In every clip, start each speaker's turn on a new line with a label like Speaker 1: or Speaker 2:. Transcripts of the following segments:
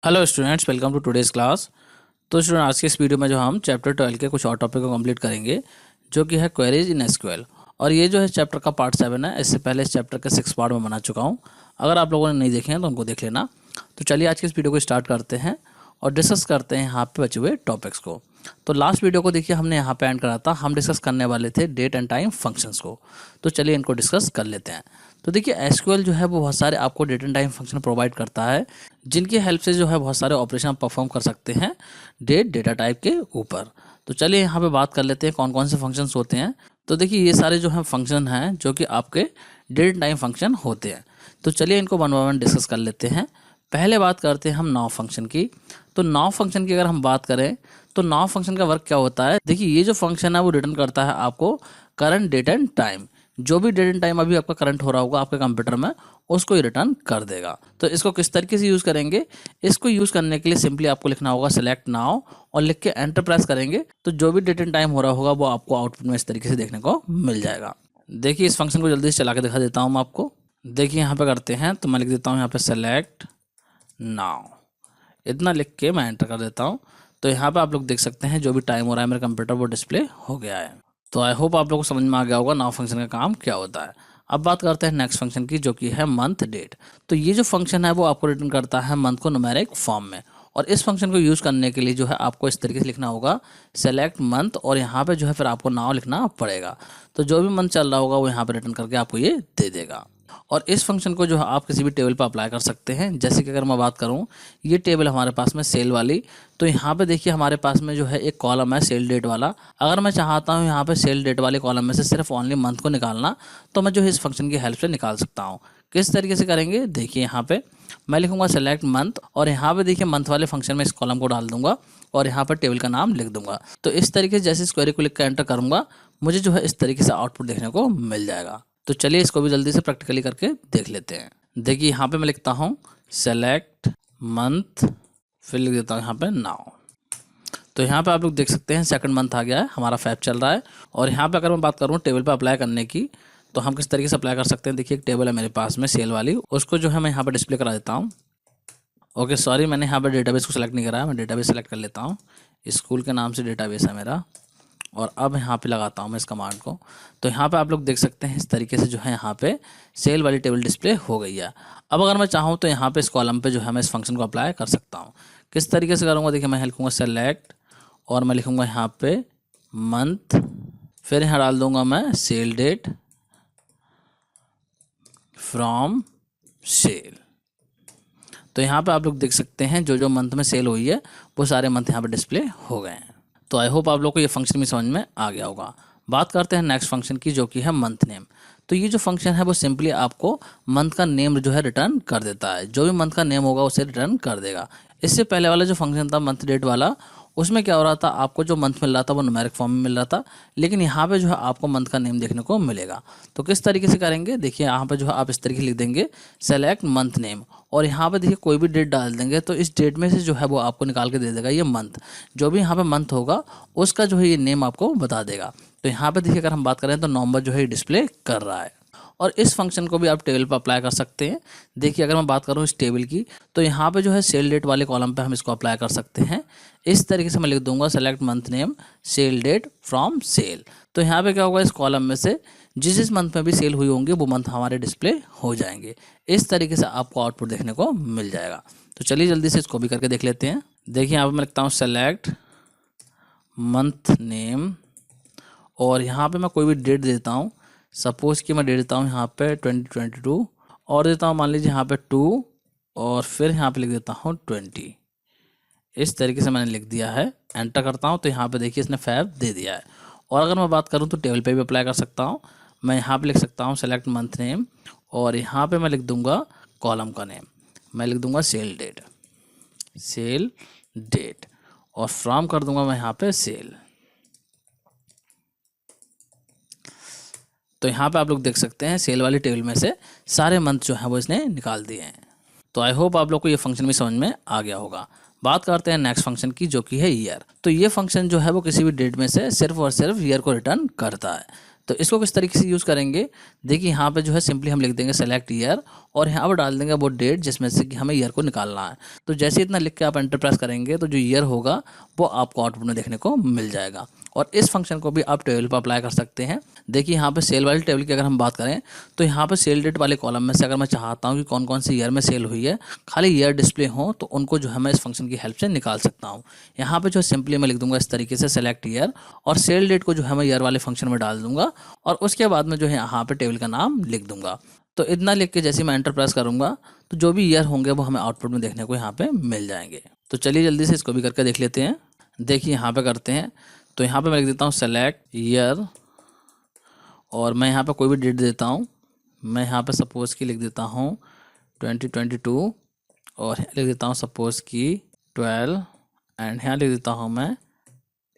Speaker 1: Hello students, welcome to today's class. तो student, आज के इस वीडियो में जो हम चैप्टर 12 के कुछ और टॉपिक को कंप्लीट करेंगे, जो कि है क्वेरीज इन एसक्यूएल। और ये जो है चैप्टर का पार्ट 7 है। इससे पहले इस चैप्टर के 6 पार्ट में बना चुका हूँ। अगर आप लोगों ने नहीं देखे हैं तो उनको देख लेना। तो चलिए आज के इस वीडियो को स्टार्ट करते हैं और डिस्कस करते हैं यहाँ पे बचे हुए टॉपिक्स को। तो लास्ट वीडियो को देखिए, हमने यहाँ पे एंड करा था। हम डिस्कस करने वाले थे डेट एंड टाइम फंक्शंस को। तो चलिए इनको डिस्कस कर लेते हैं। तो देखिए, एसक्यूएल जो है वो बहुत सारे आपको date and time function provide करता है, जिनकी हेल्प से जो है बहुत सारे ऑपरेशन आप परफॉर्म कर सकते हैं डेटा टाइप के ऊपर। तो चलिए यहाँ पे बात कर लेते हैं कौन कौन से फंक्शंस होते हैं। तो देखिए, ये सारे जो है फंक्शन हैं जो कि आपके डेट एंड टाइम फंक्शन होते हैं। तो चलिए इनको वन बाय वन डिस्कस कर लेते हैं। पहले बात करते हैं हम नाउ फंक्शन की। तो नाउ फंक्शन की अगर हम बात करें तो नाउ फंक्शन का वर्क क्या होता है। देखिए, ये जो फंक्शन है वो रिटर्न करता है आपको करंट डेट एंड टाइम। जो भी डेट एंड टाइम अभी आपका करंट हो रहा होगा आपके कंप्यूटर में, उसको ही रिटर्न कर देगा। तो इसको किस तरीके से यूज़ करेंगे, इसको यूज़ करने के लिए सिंपली आपको लिखना होगा सेलेक्ट नाउ और लिख के एंटर प्रेस करेंगे तो जो भी डेट एंड टाइम हो रहा होगा वो आपको आउटपुट में इस तरीके से देखने को मिल जाएगा। देखिए, इस फंक्शन को जल्दी से चला के दिखा देता हूँ मैं आपको। देखिए यहाँ पे करते हैं तो मैं लिख देता हूँ यहाँ पे सेलेक्ट नाउ, इतना लिख के मैं एंटर कर देता हूँ। तो यहाँ पे आप लोग देख सकते हैं जो भी टाइम हो रहा है मेरे कंप्यूटर वो डिस्प्ले हो गया है। तो आई होप आप लोगों को समझ में आ गया होगा नाउ फंक्शन का काम क्या होता है। अब बात करते हैं नेक्स्ट फंक्शन की, जो कि है मंथ डेट। तो ये जो फंक्शन है वो आपको रिटर्न करता है मंथ को न्यूमेरिक फॉर्म में। और इस फंक्शन को यूज़ करने के लिए जो है आपको इस तरीके से लिखना होगा सेलेक्ट मंथ, और यहाँ पे जो है फिर आपको नाउ लिखना पड़ेगा। तो जो भी मंथ चल रहा होगा वो यहाँ पे रिटर्न करके आपको ये दे देगा। और इस फंक्शन को जो है आप किसी भी टेबल पर अप्लाई कर सकते हैं। जैसे कि अगर मैं बात करूं, ये टेबल हमारे पास में सेल वाली। तो यहाँ पे देखिए हमारे पास में जो है एक कॉलम है सेल डेट वाला। अगर मैं चाहता हूँ यहाँ पे सेल डेट वाले कॉलम में से सिर्फ ओनली मंथ को निकालना, तो मैं जो है इस फंक्शन की हेल्प से निकाल सकता हूँ। किस तरीके से करेंगे, देखिए यहाँ पे मैं लिखूंगा सेलेक्ट मंथ, और यहाँ पे देखिए मंथ वाले फंक्शन में इस कॉलम को डाल दूंगा और यहाँ पर टेबल का नाम लिख दूंगा। तो इस तरीके से जैसे इस क्वेरी को लिख कर एंटर करूंगा, मुझे जो है इस तरीके से आउटपुट देखने को मिल जाएगा। तो चलिए इसको भी जल्दी से प्रैक्टिकली करके देख लेते हैं। देखिए यहाँ पे मैं लिखता हूँ सेलेक्ट मंथ, फिर लिख देता हूँ यहाँ पे नाउ। तो यहाँ पे आप लोग देख सकते हैं सेकंड मंथ आ गया है, हमारा 5 चल रहा है। और यहाँ पे अगर मैं बात करूँ टेबल पे अप्लाई करने की, तो हम किस तरीके से अप्लाई कर सकते हैं। देखिए एक टेबल है मेरे पास में सेल वाली, उसको जो है मैं यहाँ पे डिस्प्ले करा देता हूँ। ओके सॉरी, मैंने यहाँ पे डेटाबेस को सिलेक्ट नहीं करा है, मैं डेटाबेस सेलेक्ट कर लेता हूँ। स्कूल के नाम से डेटाबेस है मेरा, और अब यहाँ पे लगाता हूँ मैं इस कमांड को। तो यहाँ पे आप लोग देख सकते हैं इस तरीके से जो है यहाँ पे सेल वाली टेबल डिस्प्ले हो गई है। अब अगर मैं चाहूँ तो यहाँ पे इस कॉलम पे जो है मैं इस फंक्शन को अप्लाई कर सकता हूँ। किस तरीके से करूँगा, देखिए मैं लिखूँगा सेलेक्ट और मैं लिखूँगा यहाँ पे मंथ, फिर यहाँ डाल दूँगा मैं सेल डेट फ्रॉम सेल। तो यहाँ पे आप लोग देख सकते हैं जो जो मंथ में सेल हुई है वो सारे मंथ यहाँ पे डिस्प्ले हो गए हैं। तो आई होप आप लोग को ये फंक्शन भी समझ में आ गया होगा। बात करते हैं नेक्स्ट फंक्शन की, जो कि है मंथ नेम। तो ये जो फंक्शन है वो सिंपली आपको मंथ का नेम जो है रिटर्न कर देता है। जो भी मंथ का नेम होगा उसे रिटर्न कर देगा। इससे पहले वाला जो फंक्शन था मंथ डेट वाला, उसमें क्या हो रहा था, आपको जो मंथ मिल रहा था वो न्यूमेरिक फॉर्म में मिल रहा था, लेकिन यहाँ पे जो है आपको मंथ का नेम देखने को मिलेगा। तो किस तरीके से करेंगे, देखिए यहाँ पे जो है आप इस तरीके लिख देंगे सेलेक्ट मंथ नेम, और यहाँ पे देखिए कोई भी डेट डाल देंगे तो इस डेट में से जो है वो आपको निकाल के दे देगा ये मंथ। जो भी यहाँ पे मंथ होगा उसका जो है ये नेम आपको बता देगा। तो यहाँ पे देखिए अगर हम बात करें तो नवंबर जो है डिस्प्ले कर रहा है। और इस फंक्शन को भी आप टेबल पर अप्लाई कर सकते हैं। देखिए अगर मैं बात करूँ इस टेबल की, तो यहाँ पे जो है सेल डेट वाले कॉलम पे हम इसको अप्लाई कर सकते हैं। इस तरीके से मैं लिख दूंगा select month name sale date from sale. तो यहाँ पे क्या होगा, इस कॉलम में से जिस मंथ में भी सेल हुई होंगी वो मंथ हमारे डिस्प्ले हो जाएंगे। इस तरीके से आपको आउटपुट देखने को मिल जाएगा। तो चलिए जल्दी से इसको भी करके देख लेते हैं। देखिए यहाँ पे मैं लिखता हूँ सेलेक्ट मंथ नेम, और यहाँ पे मैं कोई भी डेट देता हूँ। सपोज कि मैं डेट देता हूँ यहाँ पे 2022, और देता हूँ मान लीजिए यहाँ पे 2, और फिर यहाँ पे लिख देता हूँ 20। इस तरीके से मैंने लिख दिया है। एंटर करता हूँ तो यहाँ पे देखिए इसने 5 दे दिया है। और अगर मैं बात करूँ तो टेबल पे भी अप्लाई कर सकता हूँ। मैं यहाँ पे लिख सकता हूँ सेलेक्ट मंथ नेम, और यहाँ पे मैं लिख दूंगा कॉलम का नेम, मैं लिख दूंगा सेल डेट, और फ्रॉम कर दूंगा मैं यहाँ पे सेल। तो यहाँ पे आप लोग देख सकते हैं सेल वाली टेबल में से सारे मंथ जो है वो इसने निकाल दिए हैं। तो आई होप आप लोग को ये फंक्शन भी समझ में आ गया होगा। बात करते हैं नेक्स्ट फंक्शन की, जो कि है ईयर। तो ये फंक्शन जो है वो किसी भी डेट में से सिर्फ और सिर्फ ईयर को रिटर्न करता है। तो इसको किस तरीके से यूज़ करेंगे, देखिए यहाँ पे जो है सिंपली हम लिख देंगे सेलेक्ट ईयर और यहाँ पर डाल देंगे वो डेट जिसमें से कि हमें ईयर को निकालना है। तो जैसे इतना लिख के आप एंटर प्रेस करेंगे तो जो ईयर होगा वो आपको आउटपुट में देखने को मिल जाएगा। और इस फंक्शन को भी आप टेबल पर अप्लाई कर सकते हैं। देखिए यहाँ पे सेल वाली टेबल की अगर हम बात करें तो यहाँ पे सेल डेट वाले कॉलम में से अगर मैं चाहता हूँ कि कौन कौन सी ईयर में सेल हुई है, खाली ईयर डिस्प्ले हो, तो उनको जो है मैं इस फंक्शन की हेल्प से निकाल सकता हूँ। यहाँ पे जो सिंपली मैं लिख दूंगा इस तरीके से सेलेक्ट ईयर और सेल डेट को जो है मैं ईयर वाले फंक्शन में डाल दूंगा और उसके बाद में जो है यहाँ पे टेबल का नाम लिख दूंगा। तो इतना लिख के जैसे मैं एंटर प्रेस करूंगा तो जो भी ईयर होंगे वो हमें आउटपुट में देखने को यहाँ पे मिल जाएंगे। तो चलिए जल्दी से इसको भी करके देख लेते हैं। देखिए यहाँ पे करते हैं तो यहाँ पे मैं लिख देता हूँ सेलेक्ट ईयर और मैं यहाँ पे कोई भी डेट देता हूँ। मैं यहाँ पे सपोज़ की लिख देता हूँ 2022 और लिख देता हूँ सपोज़ की 12 एंड यहाँ लिख देता हूँ मैं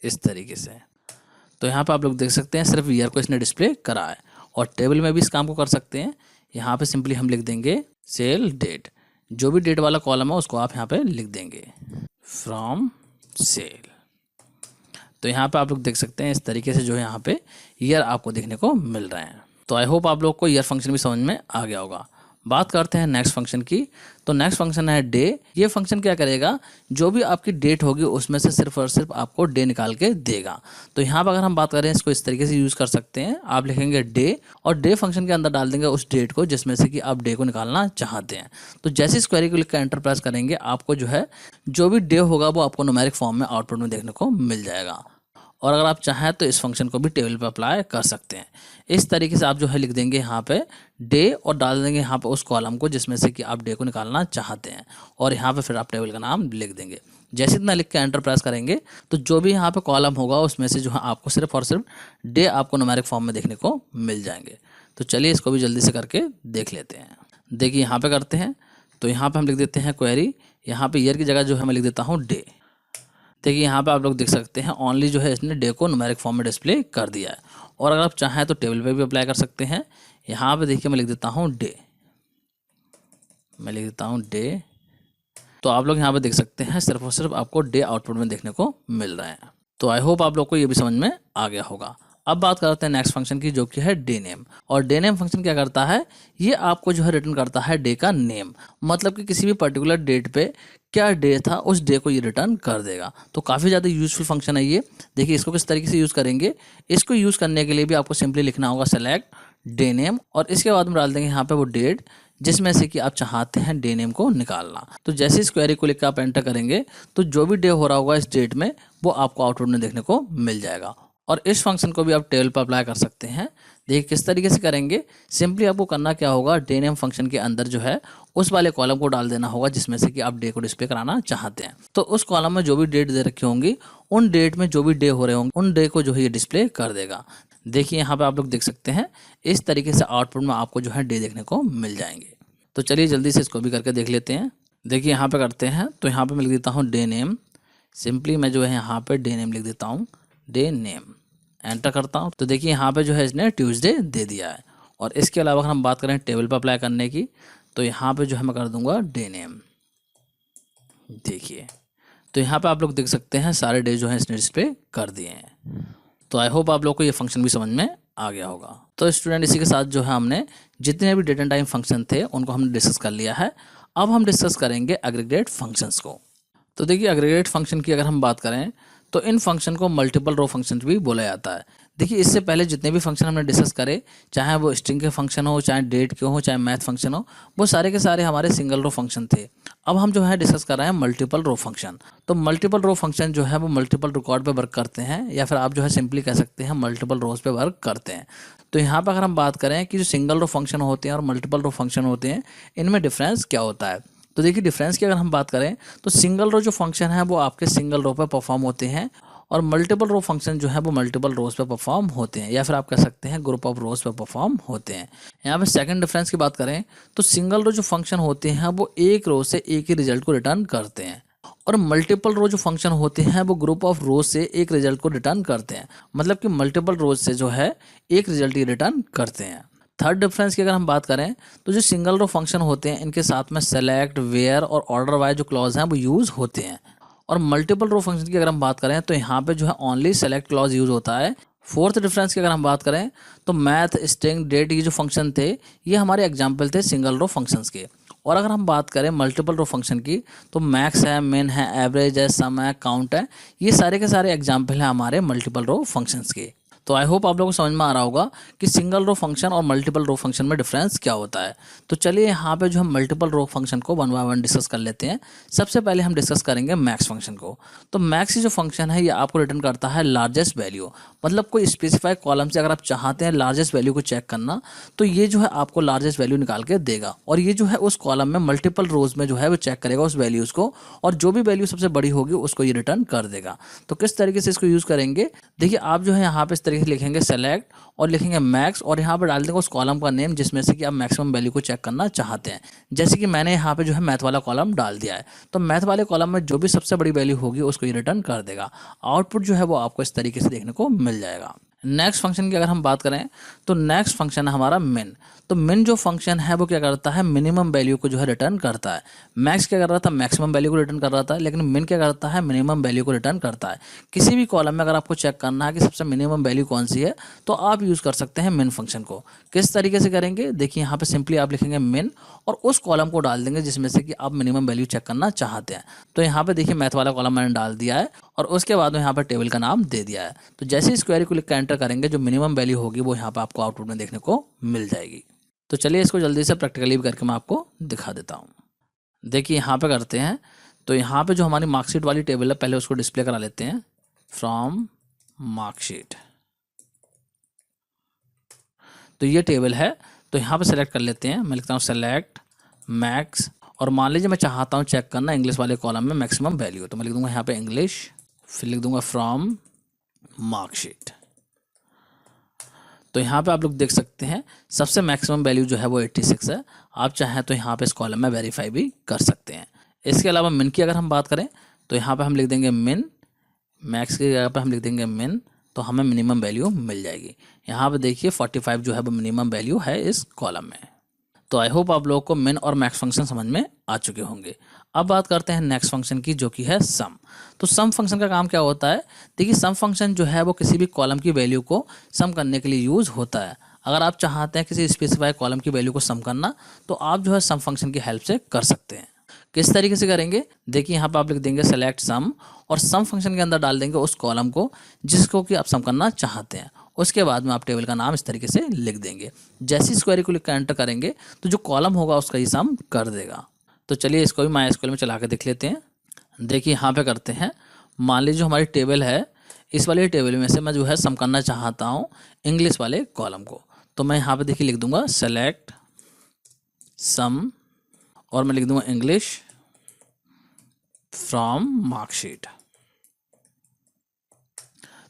Speaker 1: इस तरीके से। तो यहाँ पे आप लोग देख सकते हैं सिर्फ ईयर को इसने डिस्प्ले करा है। और टेबल में भी इस काम को कर सकते हैं। यहाँ पे सिंपली हम लिख देंगे सेल डेट, जो भी डेट वाला कॉलम है उसको आप यहाँ पे लिख देंगे फ्रॉम सेल। तो यहाँ पे आप लोग देख सकते हैं इस तरीके से जो है यहाँ पे ईयर आपको देखने को मिल रहे हैं। तो आई होप आप लोग को ईयर फंक्शन भी समझ में आ गया होगा। बात करते हैं नेक्स्ट फंक्शन की। तो नेक्स्ट फंक्शन है डे। ये फंक्शन क्या करेगा, जो भी आपकी डेट होगी उसमें से सिर्फ और सिर्फ आपको डे निकाल के देगा। तो यहाँ पर अगर हम बात करें इसको इस तरीके से यूज़ कर सकते हैं। आप लिखेंगे डे और डे फंक्शन के अंदर डाल देंगे उस डेट को जिसमें से कि आप डे को निकालना चाहते हैं। तो जैसे इस क्वेरी को लिख कर एंटर प्रेस करेंगे आपको जो है जो भी डे होगा वो आपको न्यूमेरिक फॉर्म में आउटपुट में देखने को मिल जाएगा। और अगर आप चाहें तो इस फंक्शन को भी टेबल पे अप्लाई कर सकते हैं। इस तरीके से आप जो है लिख देंगे यहाँ पे डे और डाल देंगे यहाँ पे उस कॉलम को जिसमें से कि आप डे को निकालना चाहते हैं और यहाँ पे फिर आप टेबल का नाम लिख देंगे। जैसे इतना लिख के एंटर प्रेस करेंगे तो जो भी यहाँ पे कॉलम होगा उसमें से जो है आपको सिर्फ और सिर्फ डे आपको न्यूमेरिक फॉर्म में देखने को मिल जाएंगे। तो चलिए इसको भी जल्दी से करके देख लेते हैं। देखिए यहाँ पे करते हैं तो यहाँ पे हम लिख देते हैं क्वेरी, यहाँ पे ईयर की जगह जो है मैं लिख देता हूँ डे। देखिए यहाँ पे आप लोग देख सकते हैं ओनली जो है इसने डे को न्यूमेरिक फॉर्म में डिस्प्ले कर दिया है। और अगर आप चाहें तो टेबल पे भी अप्लाई कर सकते हैं। यहाँ पे देखिए मैं लिख देता हूँ डे, मैं लिख देता हूँ डे। तो आप लोग यहाँ पे देख सकते हैं सिर्फ और सिर्फ आपको डे आउटपुट में देखने को मिल रहे हैं। तो आई होप आप लोग को ये भी समझ में आ गया होगा। अब बात करते हैं नेक्स्ट फंक्शन की जो कि है डे नेम। और डे नेम फंक्शन क्या करता है, ये आपको जो है रिटर्न करता है डे का नेम, मतलब कि किसी भी पर्टिकुलर डेट पे क्या डे था उस डे को ये रिटर्न कर देगा। तो काफ़ी ज़्यादा यूजफुल फंक्शन है ये। देखिए इसको किस तरीके से यूज़ करेंगे, इसको यूज़ करने के लिए भी आपको सिंपली लिखना होगा सेलेक्ट डे नेम और इसके बाद में डाल देंगे यहाँ पे वो डेट जिसमें से कि आप चाहते हैं डे नेम को निकालना। तो जैसे इस क्वेरी को लिख कर आप एंटर करेंगे तो जो भी डे हो रहा होगा इस डेट में वो आपको आउटपुट में देखने को मिल जाएगा। और इस फंक्शन को भी आप टेबल पर अप्लाई कर सकते हैं। देखिए किस तरीके से करेंगे, सिंपली आपको करना क्या होगा, डे नेम फंक्शन के अंदर जो है उस वाले कॉलम को डाल देना होगा जिसमें से कि आप डे को डिस्प्ले कराना चाहते हैं। तो उस कॉलम में जो भी डेट दे रखी होंगी उन डेट में जो भी डे हो रहे होंगे उन डे को जो है ये डिस्प्ले कर देगा। देखिए यहाँ पे आप लोग देख सकते हैं इस तरीके से आउटपुट में आपको जो है डे देखने को मिल जाएंगे। तो चलिए जल्दी से इसको भी करके देख लेते हैं। देखिए यहाँ पे करते हैं तो यहाँ पे मैं लिख देता हूँ डे नेम। सिंपली मैं जो है यहाँ पे डे नेम लिख देता हूँ, डे नेम एंटर करता हूँ। तो देखिए यहाँ पे जो है इसने ट्यूसडे दे दिया है। और इसके अलावा अगर हम बात करें टेबल पर अप्लाई करने की तो यहाँ पे जो है मैं कर दूंगा डे नेम। देखिए तो यहाँ पे आप लोग देख सकते हैं सारे डे जो है इसने डिस्प्ले कर दिए हैं। तो आई होप आप लोग को ये फंक्शन भी समझ में आ गया होगा। तो स्टूडेंट इसी के साथ जो है हमने जितने भी डेट एंड टाइम फंक्शन थे उनको हमने डिस्कस कर लिया है। अब हम डिस्कस करेंगे एग्रीगेट फंक्शंस को। तो देखिए एग्रीगेट फंक्शन की अगर हम बात करें तो इन फंक्शन को मल्टीपल रो फंक्शन भी बोला जाता है। देखिए इससे पहले जितने भी फंक्शन हमने डिस्कस करे, चाहे वो स्ट्रिंग के फंक्शन हो, चाहे डेट के हो, चाहे मैथ फंक्शन हो, वो सारे के सारे हमारे सिंगल रो फंक्शन थे। अब हम जो है डिस्कस कर रहे हैं मल्टीपल रो फंक्शन। तो मल्टीपल रो फंक्शन जो है वो मल्टीपल रिकॉर्ड पे वर्क करते हैं या फिर आप जो है सिंपली कह सकते हैं मल्टीपल रोज पे वर्क करते हैं। तो यहाँ पर अगर हम बात करें कि जो सिंगल रो फंक्शन होते हैं और मल्टीपल रो फंक्शन होते हैं इनमें डिफरेंस क्या होता है। तो देखिए डिफरेंस की अगर हम बात करें तो सिंगल रो जो फंक्शन है वो आपके सिंगल रो पे परफॉर्म होते हैं और मल्टीपल रो फंक्शन जो है वो मल्टीपल रोज पे परफॉर्म होते हैं या फिर आप कह सकते हैं ग्रुप ऑफ रोज पे परफॉर्म होते हैं। यहाँ पे सेकंड डिफरेंस की बात करें तो सिंगल रो जो फंक्शन होते हैं वो एक रो से एक ही रिजल्ट को रिटर्न करते हैं और मल्टीपल रो जो फंक्शन होते हैं वो ग्रुप ऑफ रोज से एक रिजल्ट को रिटर्न करते हैं, मतलब कि मल्टीपल रोज से जो है एक रिजल्ट ही रिटर्न करते हैं। थर्ड डिफरेंस की अगर हम बात करें तो जो सिंगल रो फंक्शन होते हैं इनके साथ में सेलेक्ट, वेयर और ऑर्डर वाइज जो क्लॉज हैं वो यूज होते हैं। और मल्टीपल रो फंक्शन की अगर हम बात करें तो यहाँ पे जो है ओनली सेलेक्ट क्लॉज यूज होता है फोर्थ डिफरेंस की अगर हम बात करें तो मैथ, स्ट्रिंग, डेट ये जो फंक्शन थे ये हमारे एग्जाम्पल थे सिंगल रो फंक्शंस के। और अगर हम बात करें मल्टीपल रो फंक्शन की तो मैक्स है, मिन है, एवरेज है, सम है, काउंट है, ये सारे के सारे एग्जाम्पल हैं हमारे मल्टीपल रो फंक्शंस के। तो आई होप आप लोगों को समझ में आ रहा होगा कि सिंगल रो फंक्शन और मल्टीपल रो फंक्शन में डिफरेंस क्या होता है। तो चलिए यहाँ पे जो हम मल्टीपल रो फंक्शन को वन बाय वन डिस्कस कर लेते हैं। सबसे पहले हम डिस्कस करेंगे मैक्स फंक्शन को। तो मैक्स जो फंक्शन है ये आपको रिटर्न करता है लार्जेस्ट वैल्यू, मतलब कोई स्पेसिफाइड कॉलम से अगर आप चाहते हैं लार्जेस्ट वैल्यू को चेक करना तो ये जो है आपको लार्जेस्ट वैल्यू निकाल के देगा, और ये जो है उस कॉलम में मल्टीपल रोज में जो है वो चेक करेगा उस वैल्यूज को, और जो भी वैल्यू सबसे बड़ी होगी उसको ये रिटर्न कर देगा। तो किस तरीके से इसको यूज करेंगे, देखिए आप जो है यहाँ पे इस तरीके से लिखेंगे सेलेक्ट और लिखेंगे मैक्स और यहाँ पर डाल देंगे उस कॉलम का नेम जिसमें से कि आप मैक्सिमम वैल्यू को चेक करना चाहते हैं। जैसे कि मैंने यहाँ पे जो है मैथ वाला कॉलम डाल दिया है, तो मैथ वाले कॉलम में जो भी सबसे बड़ी वैल्यू होगी उसको ये रिटर्न कर देगा। आउटपुट जो है वो आपको इस तरीके से देखने को मिल जाएगा। नेक्स्ट फंक्शन की अगर हम बात करें तो नेक्स्ट फंक्शन है हमारा मिन। तो मिन जो फंक्शन है वो क्या करता है, मिनिमम वैल्यू को जो है रिटर्न करता है। मैक्स क्या कर रहा था, मैक्सिमम वैल्यू को रिटर्न कर रहा था, लेकिन मिन क्या करता है, मिनिमम वैल्यू को रिटर्न करता है। किसी भी कॉलम में अगर आपको चेक करना है कि सबसे मिनिमम वैल्यू कौन सी है तो आप यूज़ कर सकते हैं मिन फंक्शन को। किस तरीके से करेंगे, देखिए यहाँ पे सिंपली आप लिखेंगे मिन और उस कॉलम को डाल देंगे जिसमें से कि आप मिनिमम वैल्यू चेक करना चाहते हैं। तो यहाँ पे देखिए मैथ वाला कॉलम मैंने डाल दिया है और उसके बाद में यहाँ पर टेबल का नाम दे दिया है। तो जैसे इस क्वेरी को लिख कर एंटर करेंगे जो मिनिमम वैल्यू होगी वो यहाँ पे आपको आउटपुट में देखने को मिल जाएगी। तो चलिए इसको जल्दी से प्रैक्टिकली भी करके मैं आपको दिखा देता हूँ। देखिए यहाँ पे करते हैं, तो यहाँ पे जो हमारी मार्कशीट वाली टेबल है पहले उसको डिस्प्ले करा लेते हैं, फ्रॉम मार्कशीट। तो ये टेबल है, तो यहाँ पे सेलेक्ट कर लेते हैं। मैं लिखता हूँ सेलेक्ट मैक्स और मान लीजिए मैं चाहता हूँ चेक करना इंग्लिश वाले कॉलम में मैक्सिमम वैल्यू, तो मैं लिख दूंगा यहाँ पे इंग्लिश, फिर लिख दूंगा फ्रॉम मार्कशीट। तो यहाँ पे आप लोग देख सकते हैं सबसे मैक्सिमम वैल्यू जो है वो 86 है। आप चाहें तो यहाँ पे इस कॉलम में वेरीफाई भी कर सकते हैं। इसके अलावा मिन की अगर हम बात करें तो यहाँ पे हम लिख देंगे मिन, मैक्स की जगह पे हम लिख देंगे मिन, तो हमें मिनिमम वैल्यू मिल जाएगी। यहाँ पे देखिए 45 जो है वो मिनिमम वैल्यू है इस कॉलम में। तो आई होप आप लोगों को मिन और मैक्स फंक्शन समझ में आ चुके होंगे। अब बात करते हैं नेक्स्ट फंक्शन की जो कि है सम। तो सम फंक्शन का काम क्या होता है, देखिए सम फंक्शन जो है वो किसी भी कॉलम की वैल्यू को सम करने के लिए यूज होता है। अगर आप चाहते हैं किसी स्पेसिफाइड कॉलम की वैल्यू को सम करना तो आप जो है सम फंक्शन की हेल्प से कर सकते हैं। किस तरीके से करेंगे, देखिए यहाँ पे आप लिख देंगे सेलेक्ट सम और सम फंक्शन के अंदर डाल देंगे उस कॉलम को जिसको कि आप सम करना चाहते हैं। उसके बाद में आप टेबल का नाम इस तरीके से लिख देंगे। जैसे इस क्वेरी को लिख कर एंटर करेंगे तो जो कॉलम होगा उसका ही सम कर देगा। तो चलिए इसको भी MySQL में चला के देख लेते हैं। देखिए यहाँ पे करते हैं, मान लीजिए जो हमारी टेबल है इस वाले टेबल में से मैं जो है सम करना चाहता हूँ इंग्लिश वाले कॉलम को। तो मैं यहाँ पे देखिए लिख दूंगा सेलेक्ट सम और मैं लिख दूंगा इंग्लिश फ्रॉम मार्कशीट।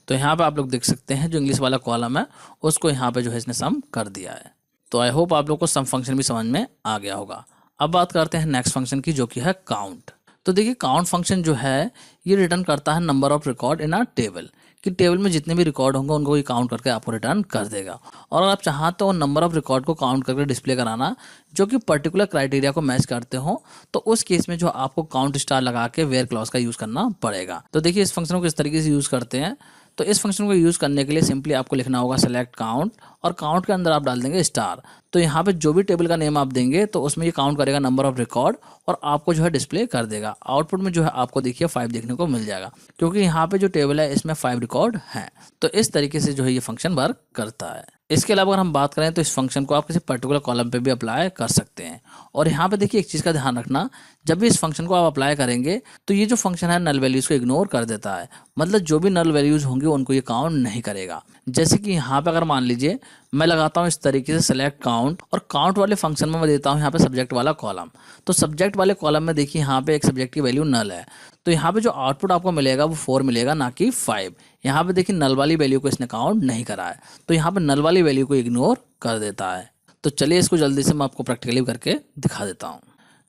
Speaker 1: तो यहाँ पे आप लोग देख सकते हैं जो इंग्लिश वाला कॉलम है उसको यहाँ पे जो है इसने सम कर दिया है। तो आई होप आप लोग को सम फंक्शन भी समझ में आ गया होगा। अब बात करते हैं नेक्स्ट फंक्शन की जो कि है काउंट। तो देखिए काउंट फंक्शन जो है ये रिटर्न करता है number of record in a table, कि टेबल में जितने भी रिकॉर्ड होंगे उनको ये काउंट करके आपको रिटर्न कर देगा। और अगर आप चाहते हो नंबर ऑफ रिकॉर्ड को काउंट करके डिस्प्ले कराना जो कि पर्टिकुलर क्राइटेरिया को मैच करते हो तो उस केस में जो आपको काउंट स्टार लगा के वेयर क्लॉज का यूज़ करना पड़ेगा। तो देखिए इस फंक्शन को किस तरीके से यूज़ करते हैं। तो इस फंक्शन को यूज़ करने के लिए सिंपली आपको लिखना होगा सेलेक्ट काउंट और काउंट के अंदर आप डाल देंगे स्टार। तो यहाँ पे जो भी टेबल का नेम आप देंगे तो उसमें ये काउंट करेगा नंबर ऑफ रिकॉर्ड और आपको जो है डिस्प्ले कर देगा। आउटपुट में जो है आपको देखिए 5 देखने को मिल जाएगा क्योंकि यहाँ पे जो टेबल है इसमें 5 रिकॉर्ड हैं। तो इस तरीके से जो है ये फंक्शन वर्क करता है। इसके अलावा अगर हम बात करें तो इस फंक्शन को आप किसी पर्टिकुलर कॉलम पे भी अप्लाई कर सकते हैं। और यहाँ पे देखिए एक चीज़ का ध्यान रखना, जब भी इस फंक्शन को आप अप्लाई करेंगे तो ये जो फंक्शन है नल वैल्यूज़ को इग्नोर कर देता है, मतलब जो भी नल वैल्यूज़ होंगी उनको ये काउंट नहीं करेगा। जैसे कि यहाँ पे अगर मान लीजिए मैं लगाता हूँ इस तरीके से सेलेक्ट काउंट और काउंट वाले फंक्शन में मैं देता हूँ यहाँ पे सब्जेक्ट वाला कॉलम। तो सब्जेक्ट वाले कॉलम में देखिए यहाँ पे एक सब्जेक्ट की वैल्यू नल है, तो यहाँ पे जो आउटपुट आपको मिलेगा वो 4 मिलेगा ना कि 5। यहाँ पे देखिए नल वाली वैल्यू को इसने काउंट नहीं करा है, तो यहाँ पे नल वाली वैल्यू को इग्नोर कर देता है। तो चलिए इसको जल्दी से मैं आपको प्रैक्टिकली करके दिखा देता हूँ।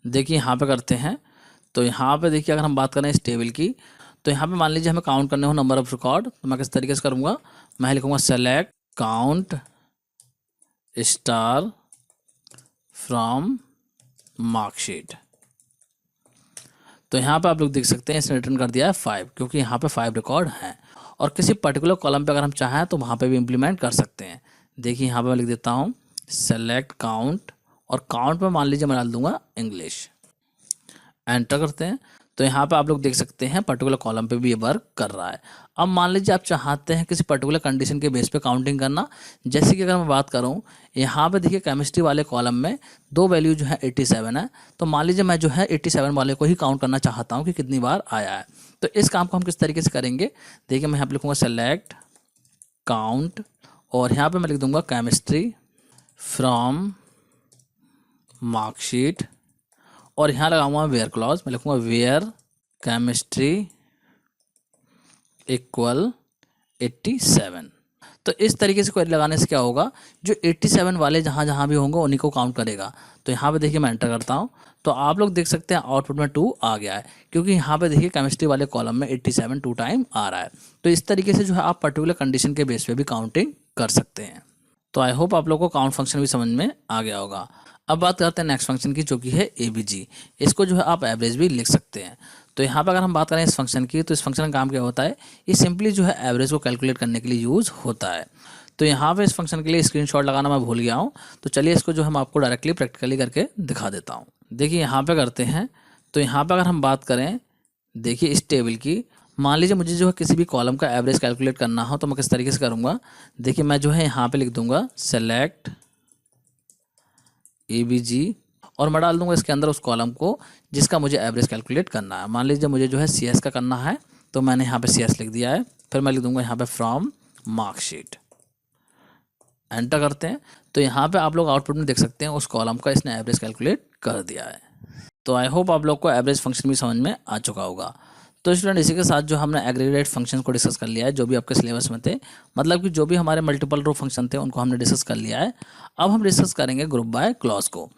Speaker 1: देखिए यहाँ पे करते हैं, तो यहाँ पे देखिए अगर हम बात करें इस टेबल की तो यहाँ पे मान लीजिए हमें काउंट करने हो नंबर ऑफ रिकॉर्ड, तो मैं किस तरीके से करूँगा, मैं लिखूँगा select count star from marksheet. तो यहाँ पे आप लोग देख सकते हैं इसने रिटर्न कर दिया है 5 क्योंकि यहाँ पे 5 रिकॉर्ड हैं। और किसी पर्टिकुलर कॉलम पे अगर हम चाहें तो वहाँ पे भी इम्प्लीमेंट कर सकते हैं। देखिए यहाँ पे मैं लिख देता हूँ सेलेक्ट काउंट, और काउंट में मान लीजिए मैं डाल दूंगा इंग्लिश। एंटर करते हैं तो यहाँ पे आप लोग देख सकते हैं पर्टिकुलर कॉलम पे भी ये वर्क कर रहा है। अब मान लीजिए आप चाहते हैं किसी पर्टिकुलर कंडीशन के बेस पे काउंटिंग करना, जैसे कि अगर मैं बात करूँ यहाँ पे देखिए केमिस्ट्री वाले कॉलम में दो वैल्यू जो है 87 है, तो मान लीजिए मैं जो है 87 वाले को ही काउंट करना चाहता हूँ कि कितनी बार आया है। तो इस काम को हम किस तरीके से करेंगे, देखिए मैं यहाँ पे लिखूँगा सेलेक्ट काउंट, और यहाँ पर मैं लिख दूँगा केमिस्ट्री फ्रॉम मार्कशीट, और यहाँ लगाऊंगा वेयर क्लॉज, मैं लिखूंगा वेयर केमिस्ट्री इक्वल 87। तो इस तरीके से क्वेरी लगाने से क्या होगा, जो 87 वाले जहाँ जहाँ भी होंगे उन्हीं को काउंट करेगा। तो यहाँ पे देखिए मैं एंटर करता हूँ तो आप लोग देख सकते हैं आउटपुट में 2 आ गया है, क्योंकि यहाँ पे देखिए केमिस्ट्री वाले कॉलम में 87 2 टाइम आ रहा है। तो इस तरीके से जो है आप पर्टिकुलर कंडीशन के बेस पे भी काउंटिंग कर सकते हैं। तो आई होप आप लोगों को काउंट फंक्शन भी समझ में आ गया होगा। अब बात करते हैं नेक्स्ट फंक्शन की, जो कि है एबीजी। इसको जो है आप एवरेज भी लिख सकते हैं। तो यहाँ पर अगर हम बात करें इस फंक्शन की, तो इस फंक्शन का काम क्या होता है, ये सिंपली जो है एवरेज को कैलकुलेट करने के लिए यूज़ होता है। तो यहाँ पे इस फंक्शन के लिए स्क्रीनशॉट लगाना मैं भूल गया हूँ, तो चलिए इसको जो हम आपको डायरेक्टली प्रैक्टिकली करके दिखा देता हूँ। देखिए यहाँ पे करते हैं, तो यहाँ पे अगर हम बात करें देखिए इस टेबल की, मान लीजिए मुझे जो है किसी भी कॉलम का एवरेज कैलकुलेट करना हो तो मैं किस तरीके से करूँगा, देखिए मैं जो है यहाँ पे लिख दूंगा सेलेक्ट एबीजी, और मैं डाल दूंगा इसके अंदर उस कॉलम को जिसका मुझे एवरेज कैलकुलेट करना है। मान लीजिए मुझे जो है सीएस का करना है, तो मैंने यहाँ पे सीएस लिख दिया है, फिर मैं लिख दूंगा यहाँ पे फ्रॉम मार्कशीट। एंटर करते हैं तो यहाँ पे आप लोग आउटपुट में देख सकते हैं उस कॉलम का इसने एवरेज कैलकुलेट कर दिया है। तो आई होप आप लोग को एवरेज फंक्शन भी समझ में आ चुका होगा। तो स्टूडेंट इसी के साथ जो हमने एग्रीगेट फंक्शन को डिस्कस कर लिया है, जो भी आपके सिलेबस में थे, मतलब कि जो भी हमारे मल्टीपल रो फंक्शन थे उनको हमने डिस्कस कर लिया है। अब हम डिस्कस करेंगे ग्रुप बाय क्लॉज को।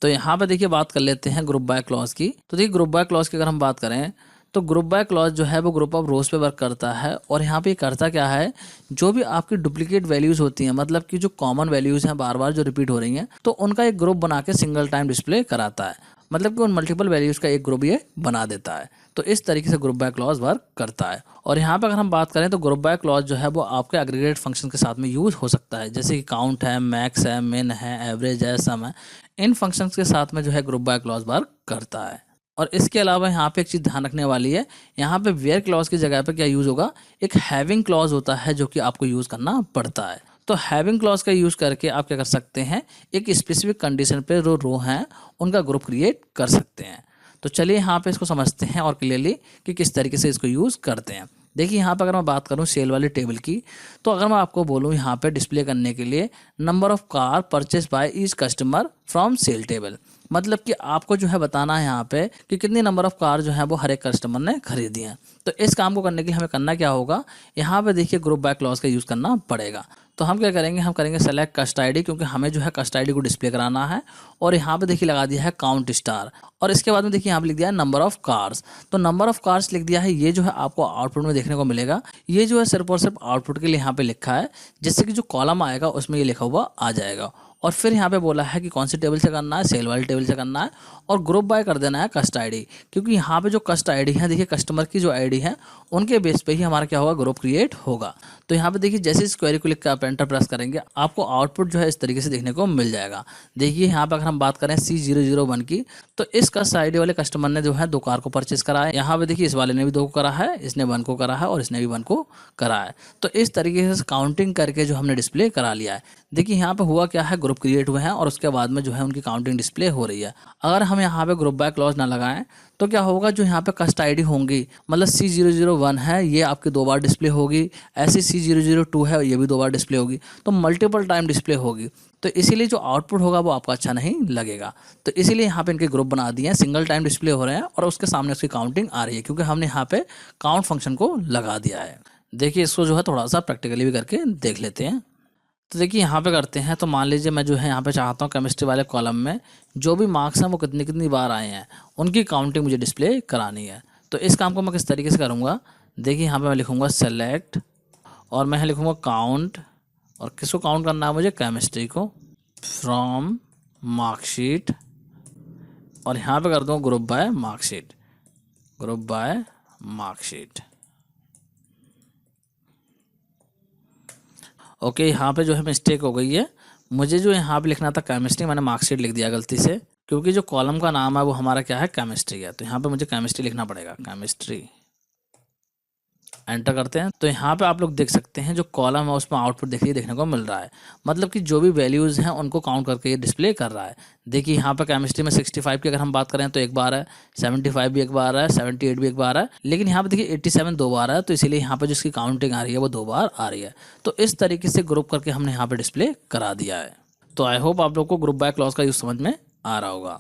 Speaker 1: तो यहाँ पे देखिए बात कर लेते हैं ग्रुप बाय क्लॉज की। तो देखिए ग्रुप बाय क्लॉज की अगर हम बात करें तो ग्रुप बाय क्लॉज जो है वो ग्रुप ऑफ रोज पे वर्क करता है, और यहाँ पे करता क्या है, जो भी आपकी डुप्लीकेट वैल्यूज होती हैं, मतलब कि जो कॉमन वैल्यूज हैं बार बार जो रिपीट हो रही हैं, तो उनका एक ग्रुप बना के सिंगल टाइम डिस्प्ले कराता है, मतलब कि उन मल्टीपल वैल्यूज का एक ग्रुप ये बना देता है। तो इस तरीके से ग्रुप बाय क्लॉज वर्क करता है। और यहाँ पे अगर हम बात करें तो ग्रुप बाय क्लॉज जो है वो आपके एग्रीगेट फंक्शन के साथ में यूज हो सकता है, जैसे कि काउंट है, मैक्स है, मिन है, एवरेज है, सम है, इन फंक्शंस के साथ में जो है ग्रुप बाय क्लॉज वर्क करता है। और इसके अलावा यहाँ पे एक चीज़ ध्यान रखने वाली है, यहाँ पे वेयर क्लॉज की जगह पे क्या यूज़ होगा, एक हैविंग क्लॉज होता है जो कि आपको यूज़ करना पड़ता है। तो हैविंग क्लॉज का यूज़ करके आप क्या कर सकते हैं, एक स्पेसिफिक कंडीशन पे जो रो हैं उनका ग्रुप क्रिएट कर सकते हैं। तो चलिए यहाँ पे इसको समझते हैं और क्लियरली कि किस तरीके से इसको यूज़ करते हैं। देखिए यहाँ पर अगर मैं बात करूँ सेल वाले टेबल की, तो अगर मैं आपको बोलूँ यहाँ पे डिस्प्ले करने के लिए number of car purchase by each customer from sale table, मतलब कि आपको जो है बताना है यहाँ पे कि कितनी नंबर ऑफ कार जो है वो हर एक कस्टमर ने खरीदी हैं। तो इस काम को करने के लिए हमें करना क्या होगा, यहाँ पे देखिए ग्रुप बाय क्लॉज का यूज़ करना पड़ेगा। तो हम क्या करेंगे, हम करेंगे सेलेक्ट कस्ट आईडी, क्योंकि हमें जो है कस्ट आईडी को डिस्प्ले कराना है, और यहाँ पे देखिए लगा दिया है काउंट स्टार, और इसके बाद में देखिए यहाँ पे लिख दिया है नंबर ऑफ कार्स। तो नंबर ऑफ कार्स लिख दिया है, ये जो है आपको आउटपुट में देखने को मिलेगा। ये जो है सिर्फ और सिर्फ आउटपुट के लिए यहाँ पे लिखा है, जिससे कि जो कॉलम आएगा उसमें ये लिखा हुआ आ जाएगा। और फिर यहाँ पे बोला है कि कौन सी टेबल से करना है, सेल वाली टेबल से करना है, और ग्रुप बाय कर देना है कस्ट आईडी, क्योंकि यहाँ पे जो कस्ट आईडी है देखिए कस्टमर की जो आईडी है उनके बेस पे ही हमारा क्या होगा, ग्रुप क्रिएट होगा। तो यहाँ पे देखिए जैसे इस क्वेरी को लिख कर आप एंटर प्रेस करेंगे, आपको आउटपुट जो है इस तरीके से देखने को मिल जाएगा। देखिए यहाँ पे अगर हम बात करें C001 की, तो इस कस्ट आईडी वाले कस्टमर ने जो है 2 कार को परचेज करा है। यहाँ पे देखिए इस वाले ने भी 2 को करा है, इसने 1 को करा है, और इसने भी 1 को करा है। तो इस तरीके से काउंटिंग करके जो हमने डिस्प्ले करा लिया है। देखिए यहाँ पे हुआ क्या है, ग्रुप क्रिएट हुए हैं और उसके बाद में जो है उनकी काउंटिंग डिस्प्ले हो रही है। अगर हम यहाँ पे ग्रुप बाय क्लॉज ना लगाएं तो क्या होगा, जो यहाँ पे कस्ट आईडी होंगी, मतलब C001 है ये आपकी 2 बार डिस्प्ले होगी, ऐसी C002 है ये भी 2 बार डिस्प्ले होगी, तो मल्टीपल टाइम डिस्प्ले होगी। तो इसीलिए जो आउटपुट होगा वो आपका अच्छा नहीं लगेगा। तो इसीलिए यहाँ पे इनके ग्रुप बना दिए हैं, सिंगल टाइम डिस्प्ले हो रहे हैं और उसके सामने उसकी काउंटिंग आ रही है, क्योंकि हमने यहाँ पे काउंट फंक्शन को लगा दिया है। देखिए इसको जो है थोड़ा सा प्रैक्टिकली भी करके देख लेते हैं। तो देखिए यहाँ पे करते हैं, तो मान लीजिए मैं जो है यहाँ पे चाहता हूँ केमिस्ट्री वाले कॉलम में जो भी मार्क्स हैं वो कितनी कितनी बार आए हैं उनकी काउंटिंग मुझे डिस्प्ले करानी है। तो इस काम को मैं किस तरीके से करूँगा, देखिए यहाँ पे मैं लिखूँगा सेलेक्ट, और मैं लिखूँगा काउंट, और किसको काउंट करना है मुझे, केमिस्ट्री को, फ्रॉम मार्कशीट, और यहाँ पे कर दूँगा group by marksheet, group by marksheet. Okay, यहाँ पे जो है मिस्टेक हो गई है। मुझे जो यहाँ पे लिखना था केमिस्ट्री, मैंने मार्कशीट लिख दिया गलती से, क्योंकि जो कॉलम का नाम है वो हमारा क्या है, केमिस्ट्री है। तो यहाँ पे मुझे केमिस्ट्री लिखना पड़ेगा, केमिस्ट्री। एंटर करते हैं तो यहाँ पे आप लोग देख सकते हैं जो कॉलम है उसमें आउटपुट देखने को मिल रहा है। मतलब कि जो भी वैल्यूज़ हैं उनको काउंट करके ये डिस्प्ले कर रहा है। देखिए यहाँ पे केमिस्ट्री में 65 की अगर हम बात करें तो एक बार है, 75 भी एक बार है, 78 भी एक बार है, लेकिन यहाँ पे देखिए 87 दो बार है। तो इसीलिए यहाँ पे जिसकी काउंटिंग आ रही है वो 2 बार आ रही है। तो इस तरीके से ग्रुप करके हमने यहाँ पे डिस्प्ले करा दिया है। तो आई होप आप लोग को ग्रुप बाय क्लॉज का यूज समझ में आ रहा होगा।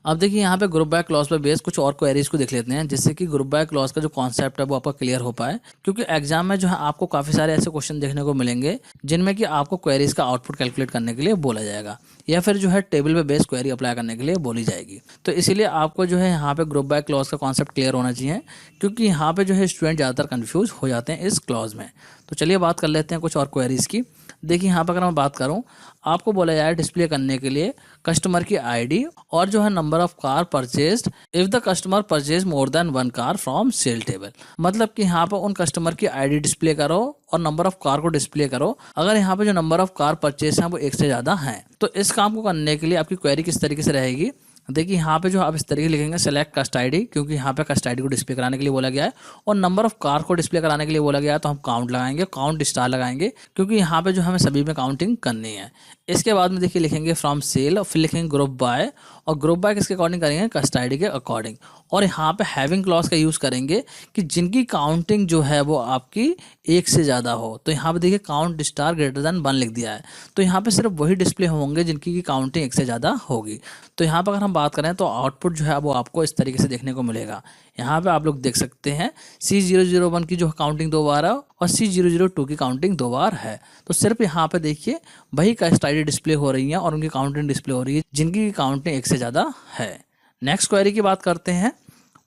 Speaker 1: अब देखिए यहाँ पे ग्रुप बाय क्लॉज पे बेस कुछ और क्वेरीज को देख लेते हैं, जिससे कि ग्रुप बाय क्लॉज का जो कॉन्सेप्ट है वो आपका क्लियर हो पाए। क्योंकि एग्जाम में जो है आपको काफ़ी सारे ऐसे क्वेश्चन देखने को मिलेंगे जिनमें कि आपको क्वेरीज का आउटपुट कैलकुलेट करने के लिए बोला जाएगा, या फिर जो है टेबल पे बेस क्वेरी अप्लाई करने के लिए बोली जाएगी। तो इसीलिए आपको जो है यहाँ पे ग्रुप बाय क्लॉज का कॉन्सेप्ट क्लियर होना चाहिए, क्योंकि यहाँ पे जो है स्टूडेंट ज़्यादातर कन्फ्यूज हो जाते हैं इस क्लॉज में। तो चलिए बात कर लेते हैं कुछ और क्वेरीज की। देखिए यहाँ पर अगर मैं बात करूँ, आपको बोला जाए डिस्प्ले करने के लिए कस्टमर की आईडी और जो है number of car purchased if the customer purchase more than 1 car from sale table. मतलब कि यहाँ पर उन कस्टमर की आईडी डिस्प्ले करो और नंबर ऑफ कार को डिस्प्ले करो अगर यहाँ पे जो नंबर ऑफ कार परचेज हैं वो 1 से ज़्यादा हैं। तो इस काम को करने के लिए आपकी क्वेरी किस तरीके से रहेगी, देखिए यहाँ पे जो आप इस तरीके लिखेंगे सेलेक्ट कस्ट आईडी, क्योंकि यहाँ पे कस्ट आईडी को डिस्प्ले कराने के लिए बोला गया है, और नंबर ऑफ कार को डिस्प्ले कराने के लिए बोला गया है। तो हम काउंट लगाएंगे, काउंट स्टार लगाएंगे, क्योंकि यहाँ पे जो हमें सभी में काउंटिंग करनी है। इसके बाद में देखिए लिखेंगे फ्रॉम सेल, फिर लिखेंगे ग्रुप बाय, और ग्रुप बाय किसके अकॉर्डिंग करेंगे, कस्ट आईडी के अकॉर्डिंग। और यहाँ पे हैविंग क्लॉज का यूज़ करेंगे कि जिनकी काउंटिंग जो है वो आपकी 1 से ज़्यादा हो। तो यहाँ पे देखिए काउंट स्टार ग्रेटर देन 1 लिख दिया है। तो यहाँ पे सिर्फ वही डिस्प्ले होंगे जिनकी की काउंटिंग 1 से ज़्यादा होगी। तो यहाँ पर अगर हम बात करें तो आउटपुट जो है वो आपको इस तरीके से देखने को मिलेगा। यहाँ पे आप लोग देख सकते हैं C001 की जो काउंटिंग 2 बार है और C002 की काउंटिंग 2 बार है। तो सिर्फ यहाँ पे देखिए वही कस्ट आईडी डिस्प्ले हो रही है और उनकी काउंटिंग डिस्प्ले हो रही है जिनकी काउंटिंग 1 से ज़्यादा है। नेक्स्ट क्वेरी की बात करते हैं।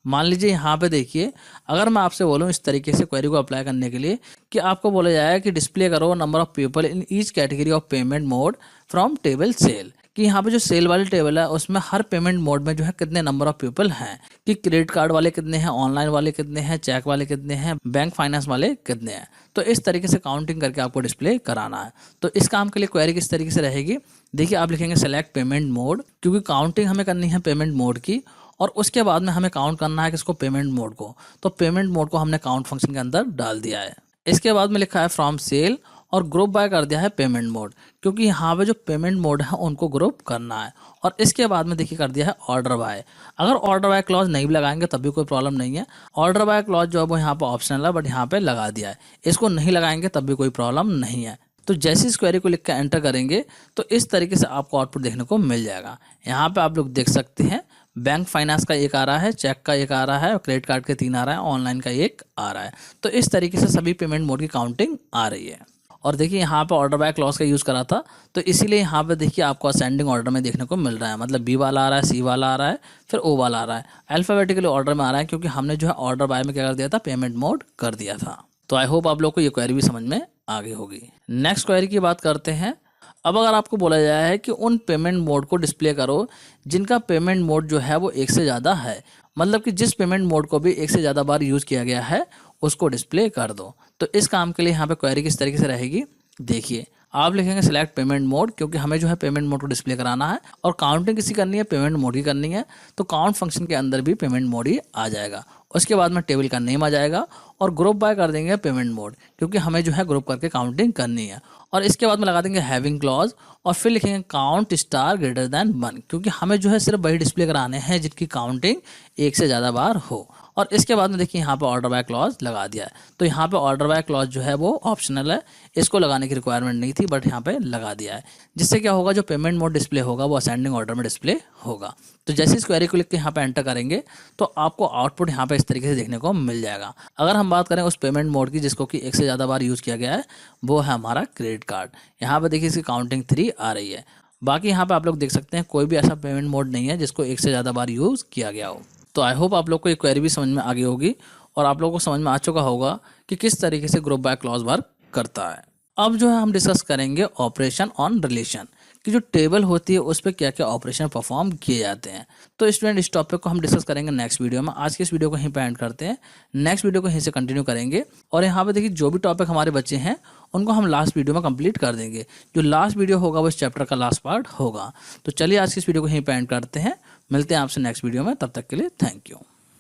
Speaker 1: मान लीजिए यहाँ पे देखिए, अगर मैं आपसे बोलूँ इस तरीके से क्वेरी को अप्लाई करने के लिए कि आपको बोला जाए कि डिस्प्ले करो number of people in each category of payment mode from table sale, कि यहाँ पे जो सेल वाली टेबल है उसमें हर पेमेंट मोड में जो है कितने नंबर ऑफ पीपल हैं, कि क्रेडिट कार्ड वाले कितने हैं, ऑनलाइन वाले कितने हैं, चेक वाले कितने हैं, बैंक फाइनेंस वाले कितने हैं। तो इस तरीके से काउंटिंग करके आपको डिस्प्ले कराना है। तो इस काम के लिए क्वेरी किस तरीके से रहेगी, देखिए आप लिखेंगे सेलेक्ट पेमेंट मोड, क्योंकि काउंटिंग हमें करनी है पेमेंट मोड की, और उसके बाद में हमें काउंट करना है किसको, पेमेंट मोड को। तो पेमेंट मोड को हमने काउंट फंक्शन के अंदर डाल दिया है। इसके बाद में लिखा है फ्रॉम सेल और ग्रुप बाय कर दिया है पेमेंट मोड, क्योंकि यहाँ पे जो पेमेंट मोड है उनको ग्रुप करना है। और इसके बाद में देखिए कर दिया है ऑर्डर बाय। अगर ऑर्डर बाय क्लॉज नहीं भी लगाएंगे तब भी कोई प्रॉब्लम नहीं है। ऑर्डर बाय क्लॉज जो है वो यहाँ पे ऑप्शनल है, बट यहाँ पे लगा दिया है। इसको नहीं लगाएंगे तब भी कोई प्रॉब्लम नहीं है। तो जैसे इस क्वेरी को लिख कर एंटर करेंगे तो इस तरीके से आपको आउटपुट देखने को मिल जाएगा। यहाँ पे आप लोग देख सकते हैं बैंक फाइनेंस का 1 आ रहा है, चेक का 1 आ रहा है, क्रेडिट कार्ड के 3 आ रहा है, ऑनलाइन का 1 आ रहा है। तो इस तरीके से सभी पेमेंट मोड की काउंटिंग आ रही है। और देखिए यहाँ पे ऑर्डर बाय क्लॉज का यूज़ करा था, तो इसीलिए यहाँ पे देखिए आपको असेंडिंग ऑर्डर में देखने को मिल रहा है। मतलब बी वाला आ रहा है, सी वाला आ रहा है, फिर ओ वाला आ रहा है। अल्फाबेटिकली ऑर्डर में आ रहा है, क्योंकि हमने जो है ऑर्डर बाय में क्या कर दिया था, पेमेंट मोड कर दिया था। तो आई होप आप लोग को ये क्वेरी भी समझ में आ गई होगी। नेक्स्ट क्वेरी की बात करते हैं। अब अगर आपको बोला जाए है कि उन पेमेंट मोड को डिस्प्ले करो जिनका पेमेंट मोड जो है वो 1 से ज़्यादा है, मतलब कि जिस पेमेंट मोड को भी 1 से ज़्यादा बार यूज़ किया गया है उसको डिस्प्ले कर दो। तो इस काम के लिए यहाँ पे क्वेरी किस तरीके से रहेगी, देखिए आप लिखेंगे सेलेक्ट पेमेंट मोड, क्योंकि हमें जो है पेमेंट मोड को डिस्प्ले कराना है और काउंटिंग किसी करनी है, पेमेंट मोड की करनी है। तो काउंट फंक्शन के अंदर भी पेमेंट मोड ही आ जाएगा। उसके बाद में टेबल का नेम आ जाएगा और ग्रुप बाय कर देंगे पेमेंट मोड, क्योंकि हमें जो है ग्रुप करके काउंटिंग करनी है। और इसके बाद में लगा देंगे हैविंग क्लॉज और फिर लिखेंगे काउंट स्टार ग्रेटर देन 1, क्योंकि हमें जो है सिर्फ वही डिस्प्ले कराने हैं जिनकी काउंटिंग 1 से ज़्यादा बार हो। और इसके बाद में देखिए यहाँ पे ऑर्डर बाय क्लॉज लगा दिया है। तो यहाँ पे ऑर्डर बाय क्लॉज जो है वो ऑप्शनल है, इसको लगाने की रिक्वायरमेंट नहीं थी, बट यहाँ पे लगा दिया है। जिससे क्या होगा, जो पेमेंट मोड डिस्प्ले होगा वो असेंडिंग ऑर्डर में डिस्प्ले होगा। तो जैसे इस क्वेरी को लिख के यहाँ पे एंटर करेंगे तो आपको आउटपुट यहाँ पे इस तरीके से देखने को मिल जाएगा। अगर हम बात करें उस पेमेंट मोड की जिसको कि 1 से ज़्यादा बार यूज़ किया गया है, वो है हमारा क्रेडिट कार्ड। यहाँ पे देखिए इसकी काउंटिंग 3 आ रही है। बाकी यहाँ पे आप लोग देख सकते हैं कोई भी ऐसा पेमेंट मोड नहीं है जिसको 1 से ज़्यादा बार यूज़ किया गया हो। तो आई होप आप लोग को ये क्वेरी भी समझ में आ गई होगी और आप लोगों को समझ में आ चुका होगा कि किस तरीके से ग्रुप बाय क्लॉज वर्क करता है। अब जो है हम डिस्कस करेंगे ऑपरेशन ऑन रिलेशन, कि जो टेबल होती है उस पर क्या क्या ऑपरेशन परफॉर्म किए जाते हैं। तो स्टूडेंट इस टॉपिक को हम डिस्कस करेंगे नेक्स्ट वीडियो में। आज के इस वीडियो को यहीं पे एंड करते हैं, नेक्स्ट वीडियो को यहीं से कंटिन्यू करेंगे। और यहाँ पे देखिए जो भी टॉपिक हमारे बच्चे हैं उनको हम लास्ट वीडियो में कंप्लीट कर देंगे। जो लास्ट वीडियो होगा वो इस चैप्टर का लास्ट पार्ट होगा। तो चलिए आज की इस वीडियो को यहीं पे एंड करते हैं, मिलते हैं आपसे नेक्स्ट वीडियो में, तब तक के लिए थैंक यू।